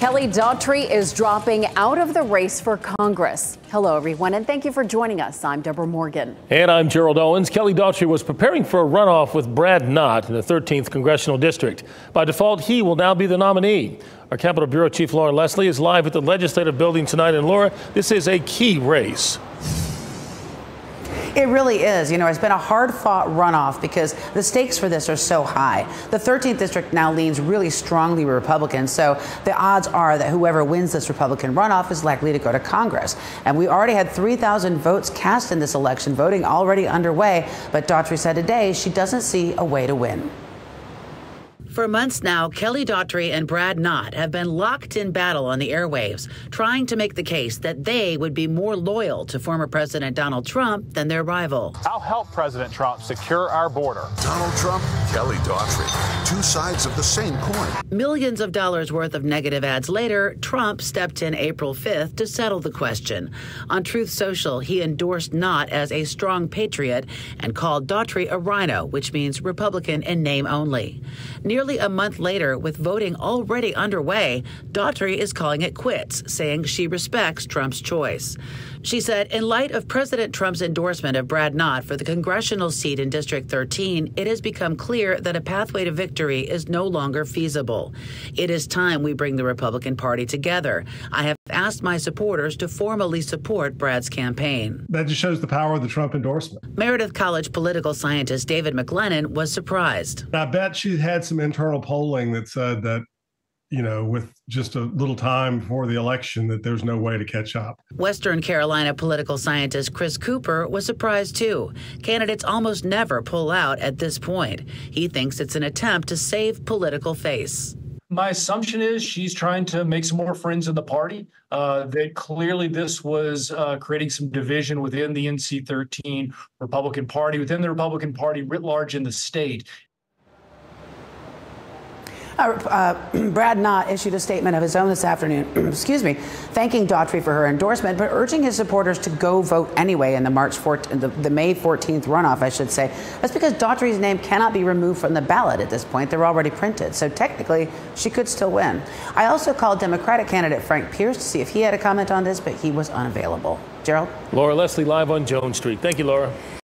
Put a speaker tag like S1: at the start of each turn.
S1: Kelly Daughtry is dropping out of the race for Congress. Hello, everyone, and thank you for joining us. I'm Deborah Morgan.
S2: And I'm Gerald Owens. Kelly Daughtry was preparing for a runoff with Brad Knott in the 13th Congressional District. By default, he will now be the nominee. Our Capitol Bureau Chief Laura Leslie is live at the Legislative Building tonight. And Laura, this is a key race.
S3: It really is. You know, it's been a hard-fought runoff because the stakes for this are so high. The 13th district now leans really strongly Republican, so the odds are that whoever wins this Republican runoff is likely to go to Congress. And we already had 3,000 votes cast in this election, voting already underway, but Daughtry said today she doesn't see a way to win.
S4: For months now, Kelly Daughtry and Brad Knott have been locked in battle on the airwaves, trying to make the case that they would be more loyal to former President Donald Trump than their rival.
S5: I'll help President Trump secure our border.
S6: Donald Trump, Kelly Daughtry, two sides of the same coin.
S4: Millions of dollars worth of negative ads later, Trump stepped in April 5th to settle the question. On Truth Social, he endorsed Knott as a strong patriot and called Daughtry a rhino, which means Republican in name only. Nearly a month later, with voting already underway, Daughtry is calling it quits, saying she respects Trump's choice. She said, in light of President Trump's endorsement of Brad Knott for the congressional seat in District 13, it has become clear that a pathway to victory is no longer feasible. It is time we bring the Republican Party together. I have asked my supporters to formally support Brad's campaign.
S7: That just shows the power of the Trump endorsement.
S4: Meredith College political scientist David McLennan was surprised.
S7: I bet she had some internal polling that said that, you know, with just a little time before the election, that there's no way to catch up.
S4: Western Carolina political scientist Chris Cooper was surprised, too. Candidates almost never pull out at this point. He thinks it's an attempt to save political face.
S8: My assumption is she's trying to make some more friends in the party, that clearly this was creating some division within the NC-13 Republican Party, within the Republican Party writ large in the state.
S3: Brad Knott issued a statement of his own this afternoon, thanking Daughtry for her endorsement, but urging his supporters to go vote anyway in the May 14th runoff, I should say. That's because Daughtry's name cannot be removed from the ballot at this point. They're already printed, so technically she could still win. I also called Democratic candidate Frank Pierce to see if he had a comment on this, but he was unavailable. Gerald?
S2: Laura Leslie live on Jones Street. Thank you, Laura.